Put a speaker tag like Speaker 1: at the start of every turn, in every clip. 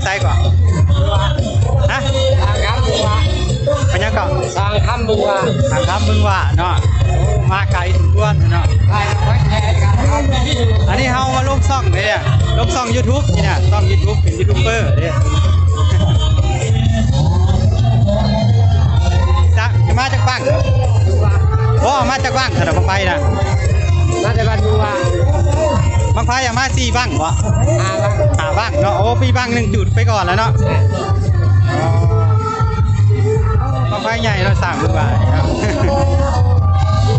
Speaker 1: จากไซก่อนฮะ
Speaker 2: ทางครับบึงว่า
Speaker 1: เป็นยังก่อน
Speaker 2: ทางคำบึงว่า
Speaker 1: ทางคำบึงว่าเนาะมาไกลถึงด้วนเนาะอันนี้เฮามาลงซ่องเนี่ยลงซ่อง YouTube นี่เนี่ยซ่อง YouTube เป็นยูทูบเบอร์เนี่ยจะมาจากบ้านโอ้มาจากบ้านสระบังไฟนะ
Speaker 2: มาจากบ้านบึงว่า
Speaker 1: บังไฟมา4บ้างวะ5บ้างเนาะโอ้พี่บ้าง1จุดไปก่อนแล้วเนาะบังไฟใหญ่เรา3บึงว่า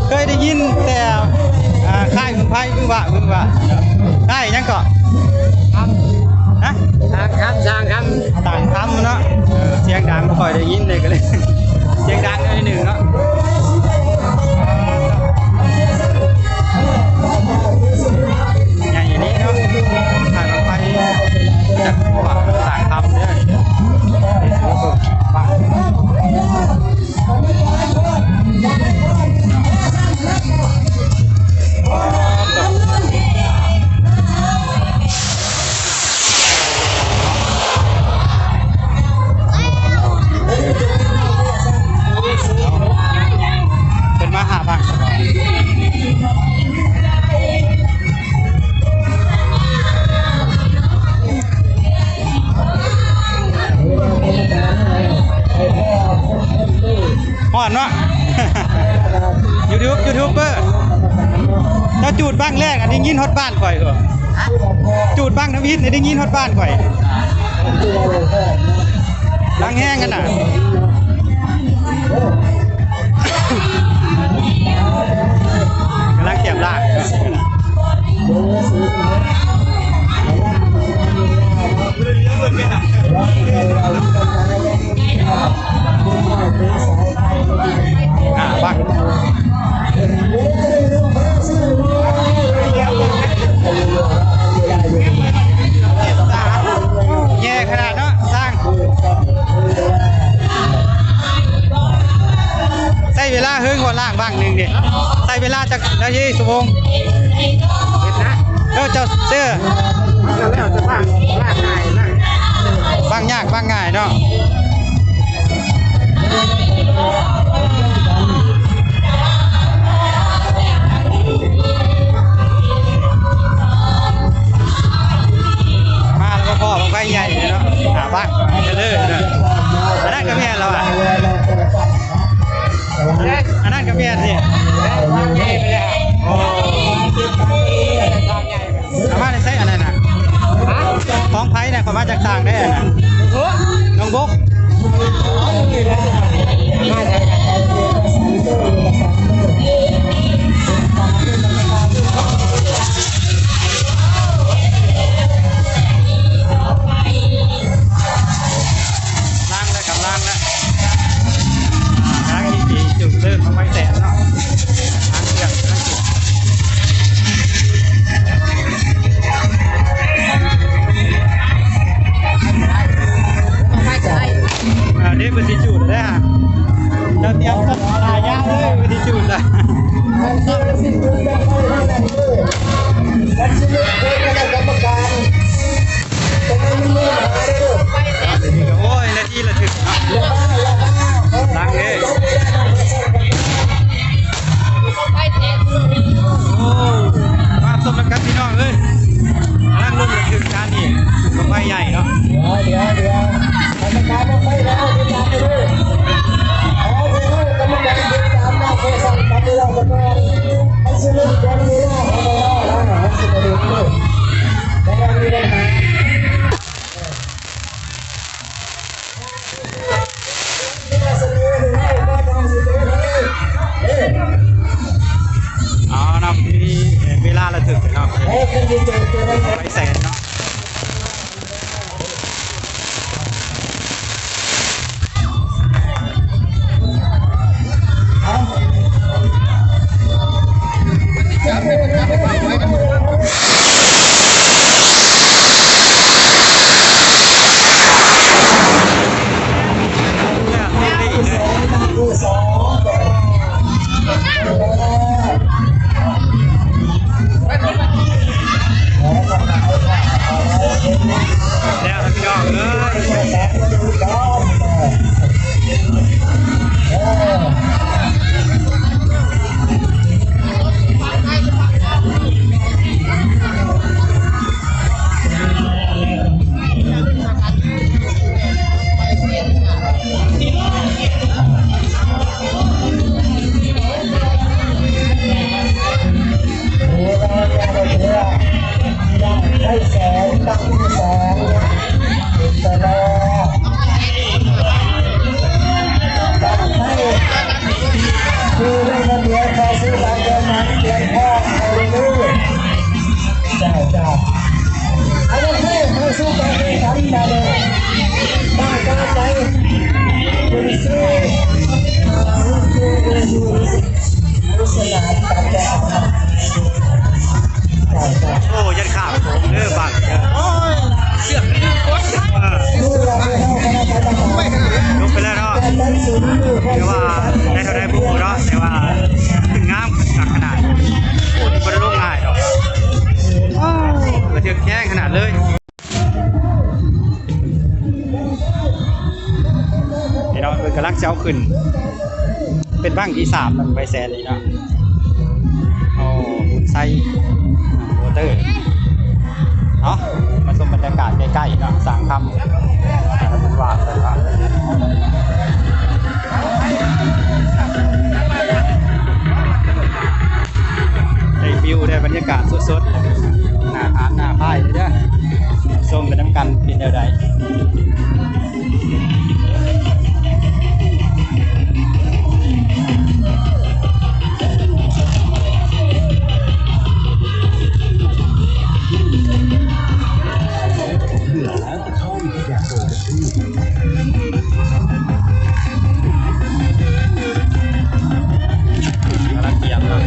Speaker 1: เคยได้ยินแต่ค่ายบึงไฟบึงว่าได้ยังก่อนฮะ
Speaker 2: ทางคำ
Speaker 1: ต่างคำเนาะเสียงดังไม่ค่อยได้ยินเลยก็เลยเสียงดังนิดหนึ่งเนาะอย่างนี้เนาะถ่ายไปจากว่าต่างคำเนี่ยเป็นมาหาบ้างห่อนวะยูทูบเบอร์ถ้าจูดบ้างแรกอันนี้ยินฮอตบ้านข่อยเหรอจูดบ้างน้ำยินได้ยินฮอตบ้านข่อยล้างแห้งกันน่ะกำลังเก็บลากบ้างแย่ขนาดเนาะสร้างใช้เวลาเฮิงกว่าล่างบ้างหนึ่งดิใช้เวลาจากนาทีชั่วโมงเจ้าเสื้อบ้างยากบ้างง่ายเนาะมาแล้วก็พ่อลงไปใหญ่เลยเนาะหาบ้างจะเลิกเนาะอันนั้นก็แม่เราอ่ะอันนั้นก็แม่สิโอ้อามาได้ใช้อันนั้นน่ะของไผ่เนี่ยเขามาจากต่างได้อันนั้นน้องบุ๊กล้างแล้วกับล้างแล้วล้างที่จุดเริ่มเอาไว้แสนเนาะล้างเกลือเด็กเป็นที่จุดได้ฮะเราเตรียมต้นลายาเลยเป็นที่จุดเลยโอ้ยนาทีละถึงเนาะล้างเลยโอ้มาสมกันพี่น้องเลยล้างลงละถึงการนี่ก็ไม่ใหญ่เนาะ
Speaker 2: เดี๋ยวกรรมการต้องไปแล้วติดตามไปด้วยกรรมการติดตามหน้าโพสต์ตามที่เราจะมาให้สรุปกันเลยนะแล้วหาสิ่งเดียวเลยแล้วก็มีปัญหา
Speaker 1: อ๋อนำที่เวลาเราถึงเนาะไปแสนเนาะ เนาะเพิ่นกำลังสิเอาขึ้นเป็นบ้างที่3มันไปแซนนี่เนาะเอาบุญไซวอเตอร์เนาะมาชมบรรยากาศใกล้ๆเนาะสร้างคำมันว่าแต่ว่าได้วิวได้บรรยากาศสดๆหน้าทานหน้าพายเลยเด้อชมไปน้ำกันเป็นเท่าใดกำลังเตรียมเนาะ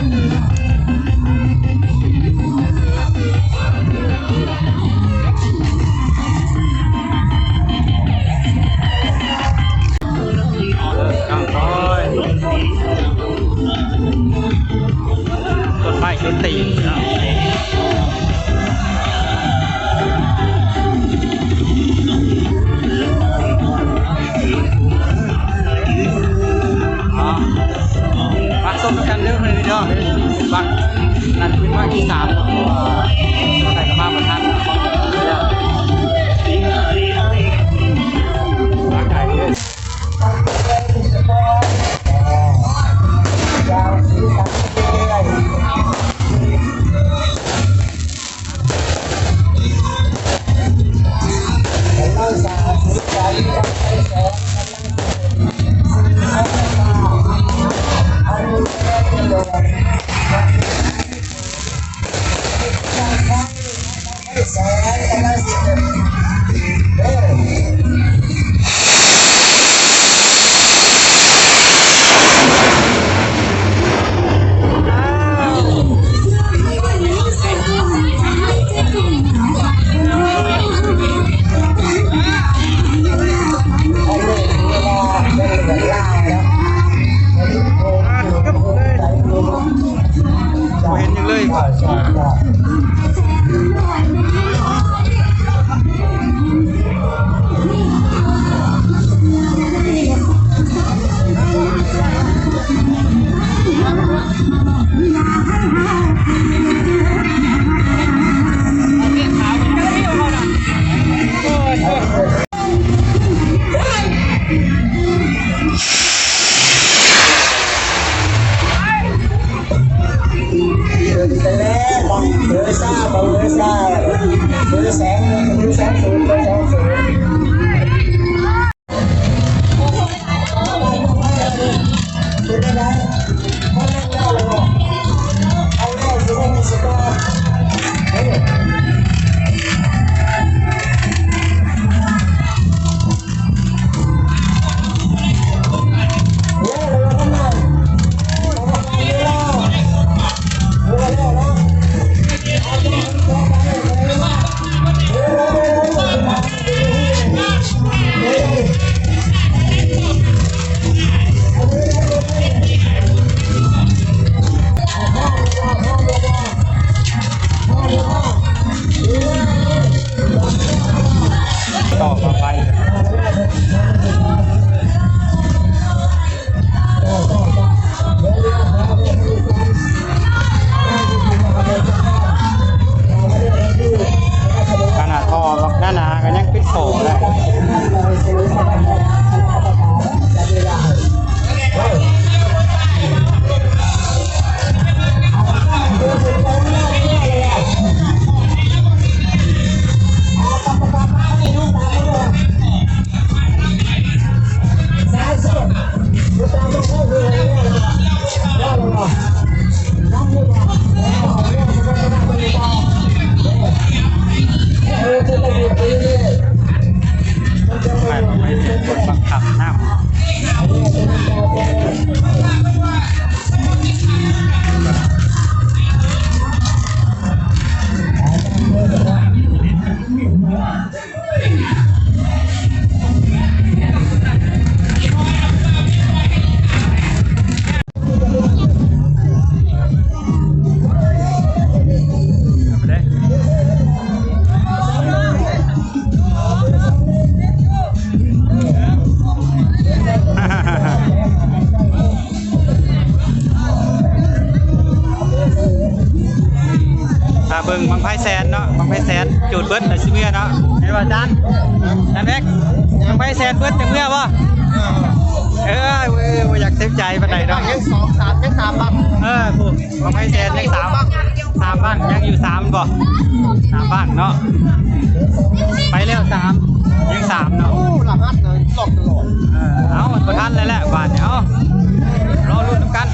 Speaker 1: ข้างคอยต้นไม้ต้นตีนเนาะ เมื่อเนาะเห็นว่าอาจารย์แม็กยังไปแซนเบิดจังเมื่อป่ะบ่อยากเต็มใจปานใดเนาะ
Speaker 2: ยัง3บ้าง
Speaker 1: ผู้ยังไปแซนยัง3บ้างยังอยู่3บ่3บ้างเนาะไปแล้ว3ยัง3เนาะ
Speaker 2: โอ้หลังอัดเลยตกตลอด
Speaker 1: เอาบ่ทันแล้วแหละบาดเนี่ยเอารอลุ้นกัน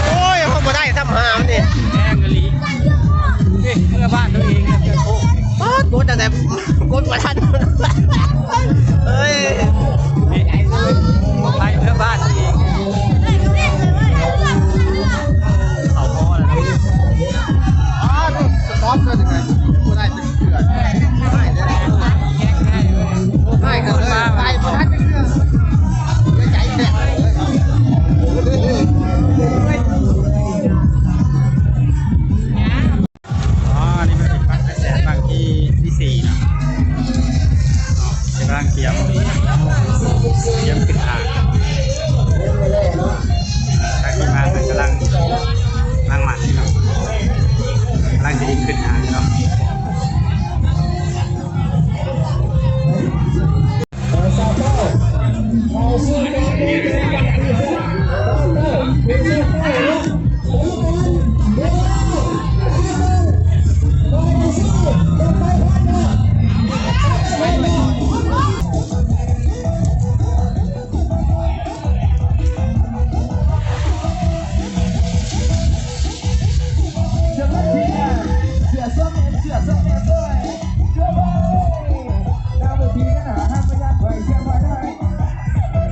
Speaker 2: โอ้ยเขาบ่ได้ทำหามนี่
Speaker 1: แม่งกะลีเมื่อบ้านตัวเองเนี่ยเพื่อนโอ้
Speaker 2: ป๊าดกดแต่กดมาทันเฮ้ย
Speaker 1: นี่ไปเมื่อบ้านตัวเองเอาพอแล้วนะ
Speaker 2: อ๋อสต็อปเลยยังไงบ่ได้จะเกิดไม่ได้เลยไม่กันเลยไปบ่ทันจะเกิดใจแตกเลย
Speaker 1: อ๋อนี่มันเป็นบ้านแสนบางที่4เนาะเป็นบ้านเกียมขึ้นทางทางที่มามันกำลังหมันเนาะกำลังจะดิ้นขึ้นทางเนาะ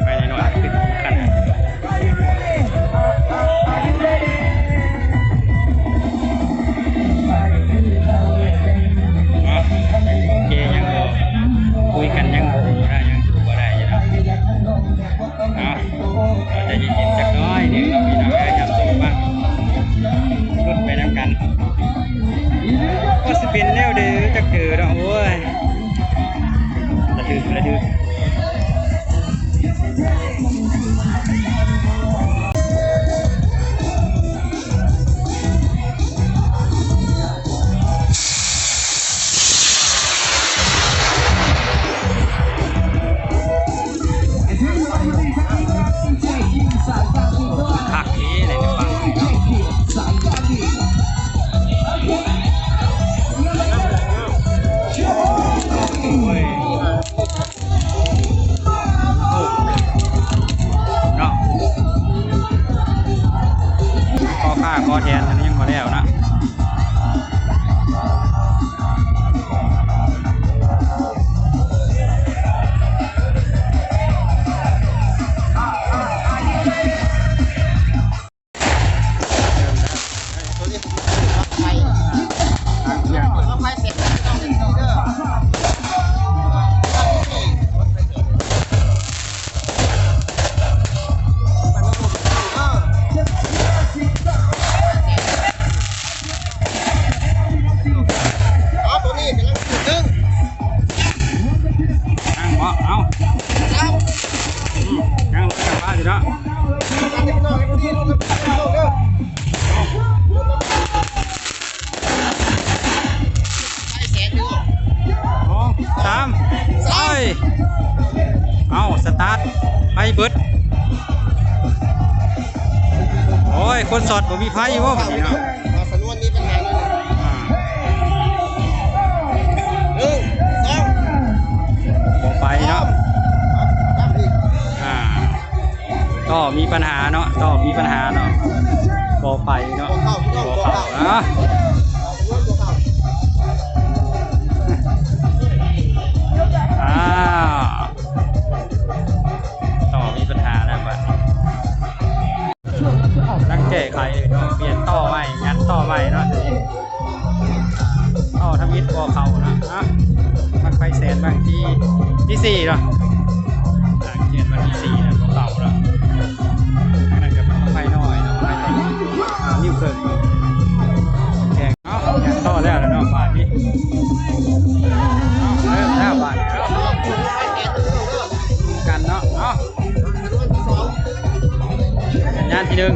Speaker 1: ไปหน่อยขึ้นกันโอเคยังคุยกันยังได้ยังถูกว่าได้อยู่นะเราจะยินจักน้อยเดี๋ยวเราพี่น้องได้จับตัวบ้างรุ่นไปน้ำกันก็สปินแล้วเด้อจักเจอเนาะโอ้ยระดึกคักนี้เลยนะฟังโอ้ยเนาะคอผ้าคอแทนอันนี้ยังมาแล้วนะนั่งเหมาะเอานั่งรถกลับบ้านอยู่เนาะ3ไปเอาสตาร์ทไปเบิดโอ้ยคนสอดผมมีไฟอยู่ว่าแบบนี้เนาะ
Speaker 2: สำนวนมีปัญหาเลย
Speaker 1: บอกไปเนาะก็มีปัญหาเนาะบอกไปเนาะบอกเขานะต่อมีปัญหาแล้วบัดตั้งแก้ไขเปลี่ยนต่อใหม่งัดต่อใหม่เนาะต่อทำมิดบอกเขานะมันไปแสนบางที่4เนาะเขียนวันที่4นะบอกเขาเนาะนั่นก็มันไปน้อยเนาะไปต่อนิ้วเกินแข่งงัดต่อแล้วเนาะบาทนี้เริ่มแล้วบาทนี้กันเนาะสัญญาณที่1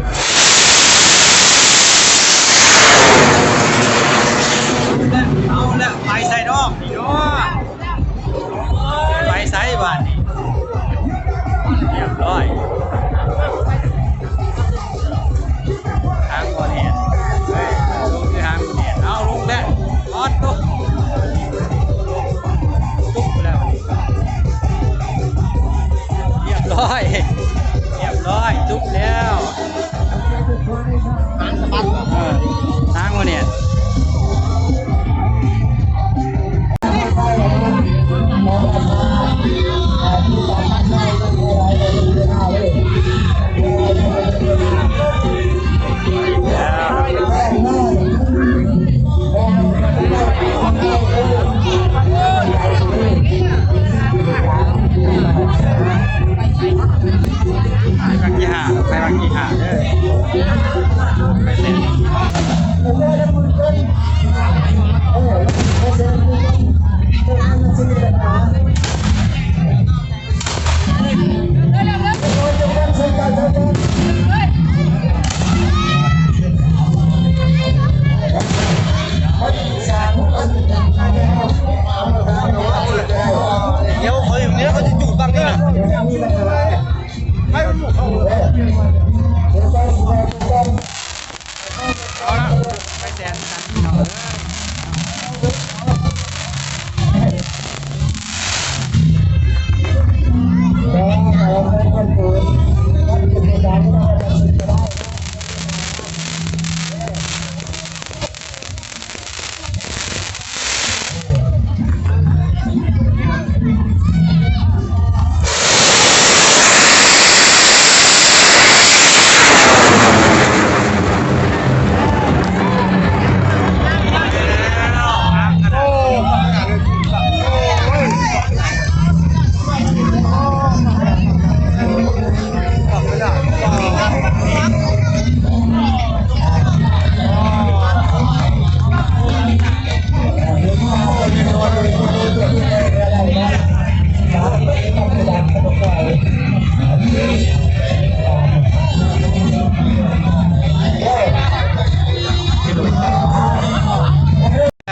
Speaker 2: มีปัญหาให้มันหมดเข้าเลย
Speaker 1: เอาละไปแสนกันเอาเลย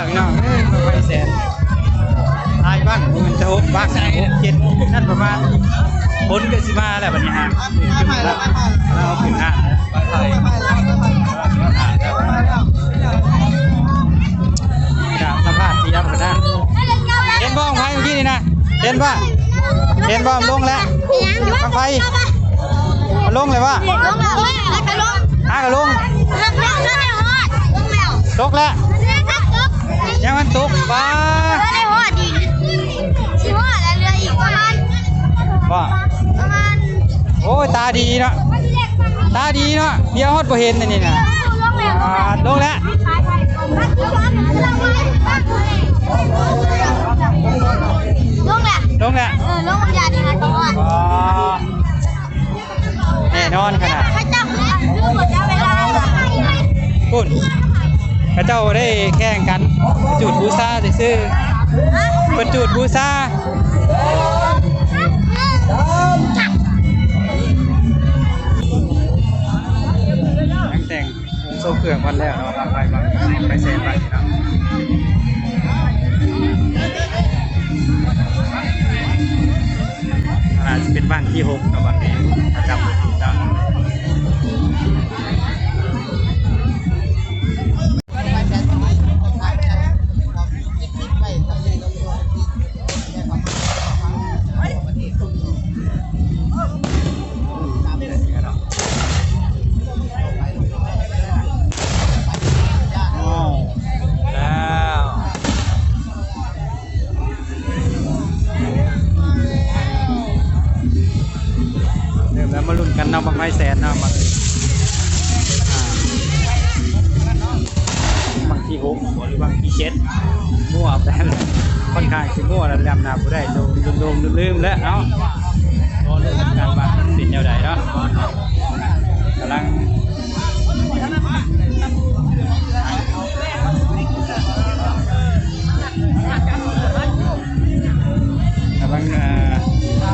Speaker 1: พี่น้องไปแสนทายบ้านมันจะ6บ้าน6 7นั่นประมาณผลก็สิมาแล้วบัดนี้ฮะขึ้นแล้วเราขึ้นห้างแล้วสัมภาษณ์ที่ยับกันนะเห็นบ้องไฟเมื่อกี้นี่นะเห็นป่ะเห็นบ้องลงแล้วบังไฟมันลงเลยว่ะหากระลงตกแล้วยังมันตกบ้าว่าโอ้ยตาดีเนาะตาดีเนาะเดี๋ยวฮอดบ่เห็นนี่นะลงแล้วลงแล้วแน่นอนขนาดปุ่นพระเจ้าได้แข่งกันจุดบูชาซื้อเป็นจุดบูชาแต่งโซ่เครื่องวันแล้วเราไปเซ็นไปนะอาจจะเป็นบ้านที่6กับบ้านนี้ประจำได้แล้วมาลุ้นกันเนาะบางไม้แสนเนาะบางที่6หรือบางที่7มั่วไปเลยค่อนข้างสิมั่วแล้วดำนาผู้ได้โดนลืมแล้วเนาะรอเรื่องการบ้านสินแนวใดเนาะกำลัง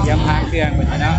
Speaker 1: ย้ำหางเครื่องไปเนาะ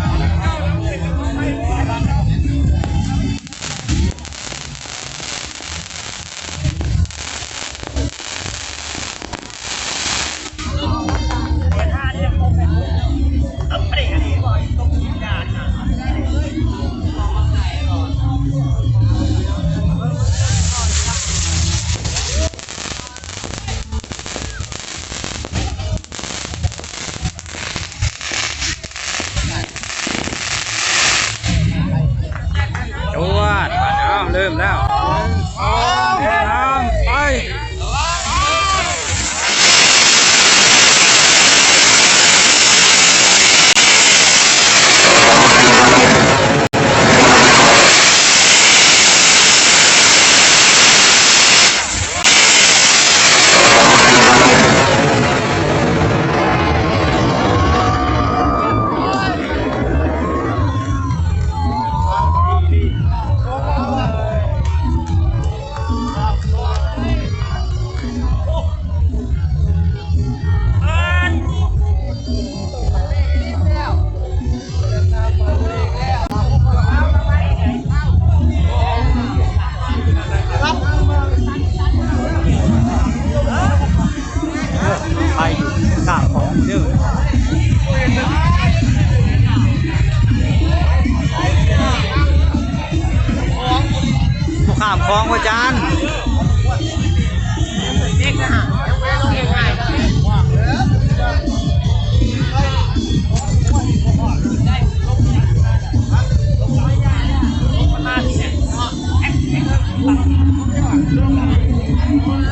Speaker 1: คลองพ่อจาน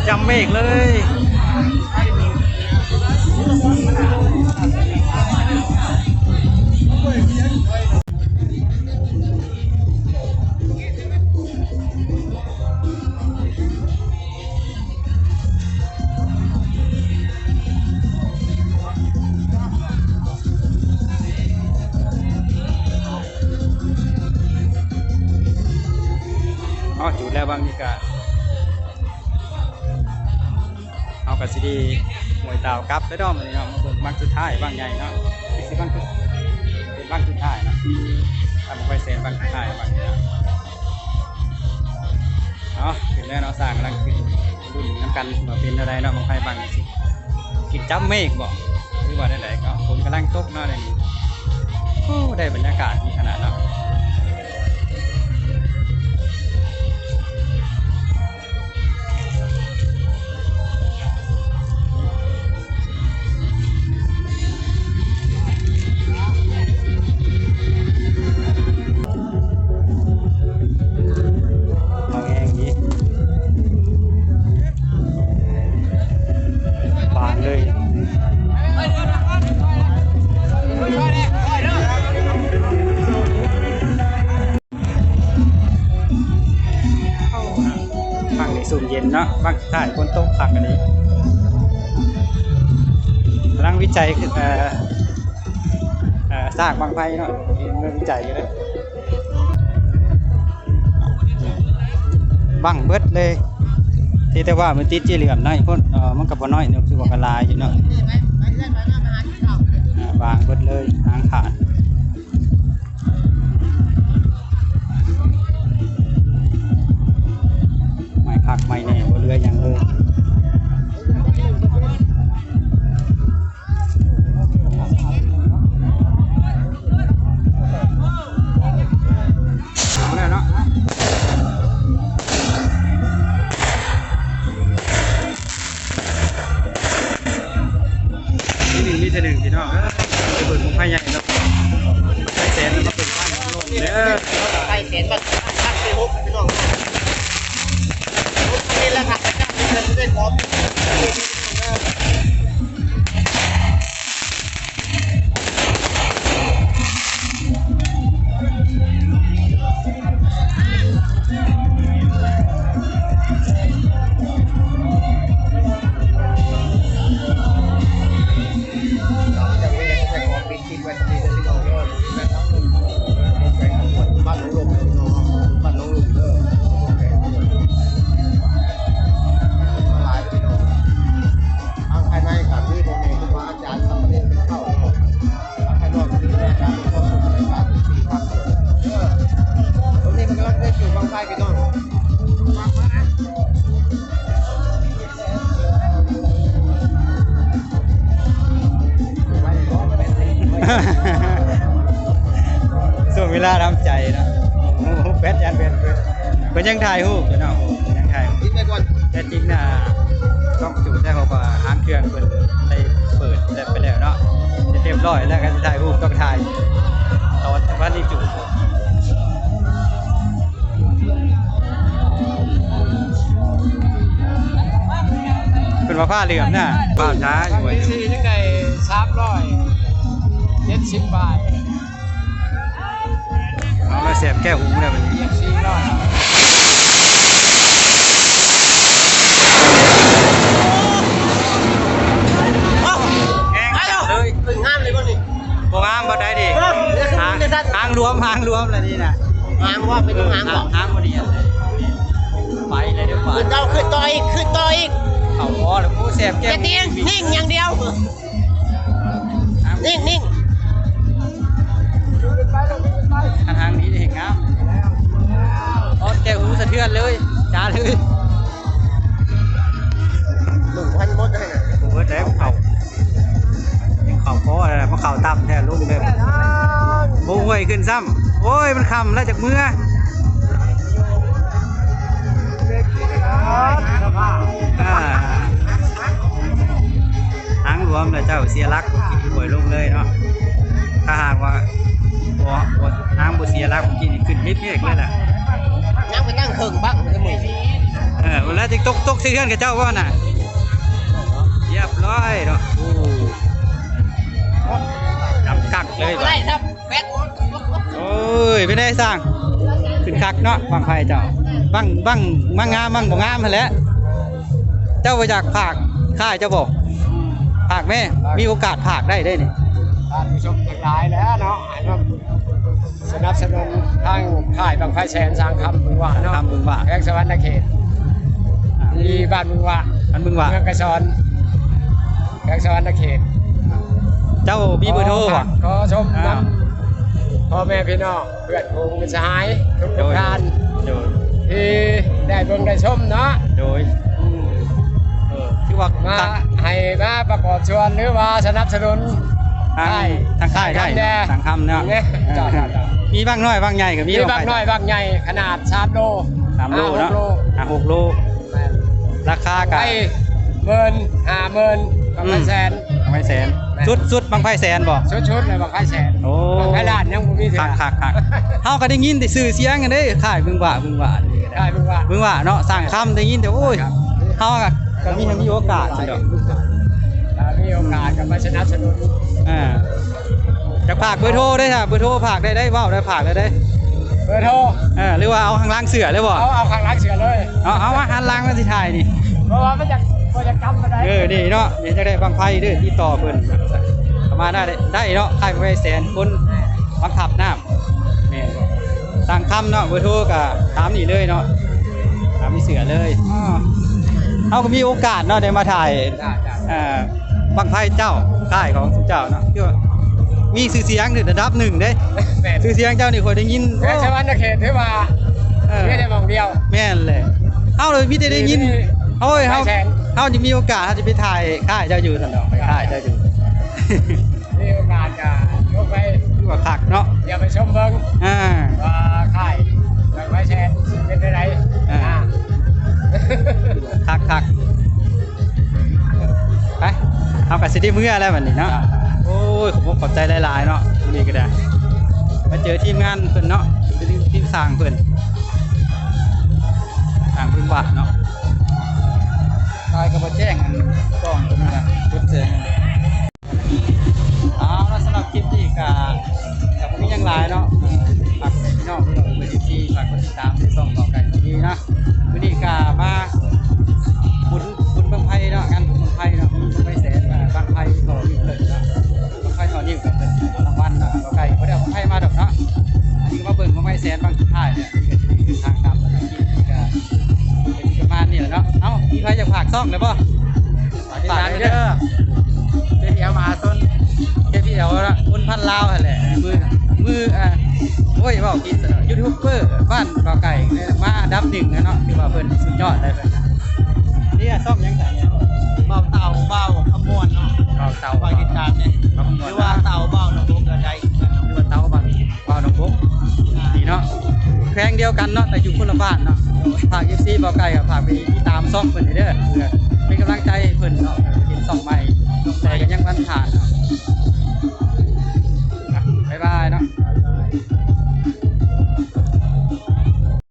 Speaker 1: จำเมฆเลยจุดแล้วบางทีก็เอากระสีดีมวยเต่ากลับไปด้อมเลยเนาะบางสุดท้ายบางใหญ่เนาะที่บางเป็นบางสุดท้ายนะทำไปเซนบางสุดท้ายบางใหญ่เนาะถึงแล้วเนาะสร้างกำลังขึ้นรุ่นน้ำกันมาเป็นอะไรเนาะบางไฟบางสิกินจับเมฆบอกหรือว่าได้ๆก็ฝนกำลังตกเนาะในนี้โอ้ได้บรรยากาศดีขนาดเนาะสูงเย็นเนาะบางท่ายคนโต๊ะผักอันนี้กำลังวิจัยคือสร้างบางไฟเนาะเรื่องวิจัยกันเลยบังเบิดเลยที่แต่ว่ามันติดจีเหลี่ยมน้อยพ่นมันกับบ่น้อยเนี่ยคือว่ากระลายอยู่เนาะบางเบิดเลยหางขาดผักไม่แน่บ่เรือยังเลยเอาแล้วเนาะนี่หนึ่งนี่เท่าหนึ่งพี่น้องจะเปิดมุ้งไฟใหญ่เนาะไฟแสนแล้วมาเปิดบ้านลงเด้อ
Speaker 2: ไฟแสนมาทักไปฮุบพี่น้องนี่แหละครับจะได้พร้อมส่วนเวลาทำใจนะแบดยันเป็นยังถ่ายหูเนาะยังถ่ายแต่จริงนะต้องจุดได้เขาก็หางเครื่องเปิดได้เปิดได้ไปแล้วเนาะเรียบร้อยแล้วการถ่ายรูปต้องถ่ายตอนว่ารีบจุดเป็นผ้าเหลืองน่ะผ้าช้าอยู่
Speaker 3: วิธีที่ไหน370 บาท
Speaker 1: เอาแล้วเสียบแก้วหูเลยมัน
Speaker 2: งามเลยบ่นี่
Speaker 1: โปรแกรมบ่ได้ดิหางรวมอะไรนี่นะ
Speaker 2: หางว่าเป็นหางบ่
Speaker 1: หางบ่ดีไปเลยเดี๋ยว
Speaker 2: ขึ้นต่ออีก
Speaker 1: เขาพอแล้วกูเสียบแก้ว
Speaker 2: จะตีนิ่งอย่างเดียวนิ่ง
Speaker 1: ทางนี้เห็นงามแก้วหูสะเทือนเลยจ้าเลย
Speaker 2: 1,000 มดให้น่ะ
Speaker 1: โอ้ยแล้วเข่าพออะไรเพราะเข่าต่ำแท้ลูกเลยโบ้ยขึ้นซ้ำโอ้ยมันคำแล้วจากมือ ทางรวมเลยเจ้าเสียรักกินป่วยลงเลยเนาะถ้าหากว่าบ่ทางบ่เสียรักกินขึ้นลิฟต์เอกเลยแหละ
Speaker 3: นั่งไปนั่งเคิงบ้างเลยมึง
Speaker 1: เวลาจะตกเทือนกับเจ้าว่าน่ะเรียบร้อยเนาะจำกักเลย
Speaker 3: ไรครับแป๊ด
Speaker 1: โอ้ยไม่ได้สร้างขึ้นคักเนาะบางไฟเจ้าบังมางามมั่งบ่งามหั่นแหละเจ้าไปจากภาคค่ายเจ้าบอกภาคแม่มีโอกาสภาคได้นี่
Speaker 2: ท่านผู้ชมทั้งหลายแล้วเนาะให้มาสนับสนุนทางค่ายบางไฟแสนสร้างคำบึงหวะเนาะ
Speaker 1: ทำบึงว่า
Speaker 2: แขวงสวรรณเขตที่บ้านบึงหวะ
Speaker 1: อันบึงว่า
Speaker 2: เมืองกระชอนแขวงสวรรณเขต
Speaker 1: เจ้ามีเบอร์โทรบ่
Speaker 2: ขอชมนำพ่อแม่พี่น้องเพื่อนฝูงมิตรสหายทุกท่าน
Speaker 1: โดย
Speaker 2: ที่ได้เบิ่งได้ชมเนาะ
Speaker 1: โดยคือว่า
Speaker 2: มาให้มาประกอบชวนหรือว่าสนับสนุน
Speaker 1: ทางค่ายได้สั่งคำเนาะ
Speaker 2: เนี่ยจ้า
Speaker 1: มีบ้างน้อยบ้างใหญ่กับ
Speaker 2: มีบางน้อยบางใหญ่ขนาด3 โล
Speaker 1: 3 โลเนาะ
Speaker 2: 5-6 โล
Speaker 1: 6 โลราคากั
Speaker 2: ไป50,000บางไฟแสน
Speaker 1: บางไฟแสนสุดบางไฟแสนบ่
Speaker 2: ชุดๆเลยบางไฟแสน
Speaker 1: โอ้
Speaker 2: บางไฟล้านยังบ่มีเถื่อ
Speaker 1: คักเฮาก็ได้ยินแต่ชื่อเสียงกันเด้ค่ายบึงว่า
Speaker 2: ได้เบิ่งว่า
Speaker 1: บึงว่าเนาะสั่งคำได้ยินแต่โอ้ยเฮาก็มีโอกาสสิดอก
Speaker 2: ถ้ามีโอกาสก็มาสนับสนุน
Speaker 1: จากภาคเบอร์โทรได้ค่ะเบอร์โทรภาคได้เว้าได้ภาคได้
Speaker 2: เบอร์โทร
Speaker 1: หรือว่าเอาข้างล่างเสือเลยบ่
Speaker 2: เอาข้างหลังเสือเลย
Speaker 1: เอาว่าหันล่างมันสิถ่ายนี่
Speaker 2: เพราะว่ามันจะกำมาได้
Speaker 1: นี่เนาะเดี๋ยวจะได้บางไพ่เด้อที่ต่อเพิ่นประมาณได้เนาะค่ายไปแสนคนบังคับน้ำแม่นบ่สั่งคำเนาะเบอร์โทรก็ถามนี่เลยเนาะถามนี่เสือเลยเฮาก็มีโอกาสเนาะได้มาถ่ายบางไพ่เจ้าค่ายของสุเจ้าเนาะที่ว่ามีชื่อเสียงถึงระดับหนึ่งเด้ชื่อเสียงเจ้านี่เคยได้ยิน
Speaker 2: แค่ชาวบ้านเขตถือว่าไม่ได้มองเดียว
Speaker 1: แม่นเลยเฮาเลยมีแต่ได้ยินเฮ้ยเฮาจะมีโอกาสเฮาจะไปถ่ายค่ายเจ้าอยู่ซั่นดอกไปค่ายเจ้าอยู่
Speaker 2: มีโอกาสจะยกไป
Speaker 1: คือว่าคักเนาะ
Speaker 2: เดี๋ยวไปชมเบิ้ง ว่าค่ายบางไฟแสนเป็นอะไร
Speaker 1: คักไปเอากับสิได้มื้อแล้วบัดนี้เนาะโอ้ยผมขอบใจหลายๆเนาะนี่ก็ได้มาเจอทีมงานเพิ่นเนาะเป็นทีมสร้างเพิ่นสร้างพึ่งว่าเนาะตายก็บ่แจ้งอันกล้องตัวนี้นะจุดแจ้งแล้วสำหรับคลิปนี้ก็มีหยังหลายเนาะฝากพี่น้องเบอร์ที่ฝากกดติดตามในช่องต่อกันนี้นะวันนี้ก็มาบุญบางไพ่เนาะงานบุญบางไพ่เนาะมีบางไพ่แสนบางไพ่ต่อยิ่งเกิดเนาะบางไพ่ต่อยิ่งกับเป็นรางวัลเนาะก็ไก่ก็ได้บางไพ่มาดอกเนาะอันนี้ก็มาเบิ่งบางไพ่แสนบางสุดท้ายเนี่ยนี่ก็จะเป็นทางตามที่ก็เป็นประมาณนี้แหละเนาะเอ้ามีใครจะฝากซ่องเลยป่ะฝากเด้อKPL มหาชน KPL ละคนพันลาวแหละมือโอ้ยบอกกินยูทูบเบอร์บ้านกอไก่มาอันดับ1นะเนาะคือว่าเพิ่นสุดยอดเลยเพิ่นนี่ซ่อมยังไงเนี่ย
Speaker 3: เบาเต่าเบาขมวนเนาะ
Speaker 1: เตา
Speaker 3: คอยติดตามเนี่ย
Speaker 1: ห
Speaker 3: ห
Speaker 1: รื
Speaker 3: รือ อ
Speaker 1: ว่า
Speaker 3: ว่าเต่าเบาหนองบัวกระได
Speaker 1: หรือว่าเตาบ้านน้องบุ๊กนี่เนาะแพงเดียวกันเนาะแต่อยู่คนละบ้านเนาะฝาก FC บ่ไก่กับฝากไปติดตามซ่องเพิ่นเด้อเพื่อเป็นกำลังใจให้เพิ่นเนาะเห็นซ่องใหม่แต่ก็ยังวันผ่านเนาะ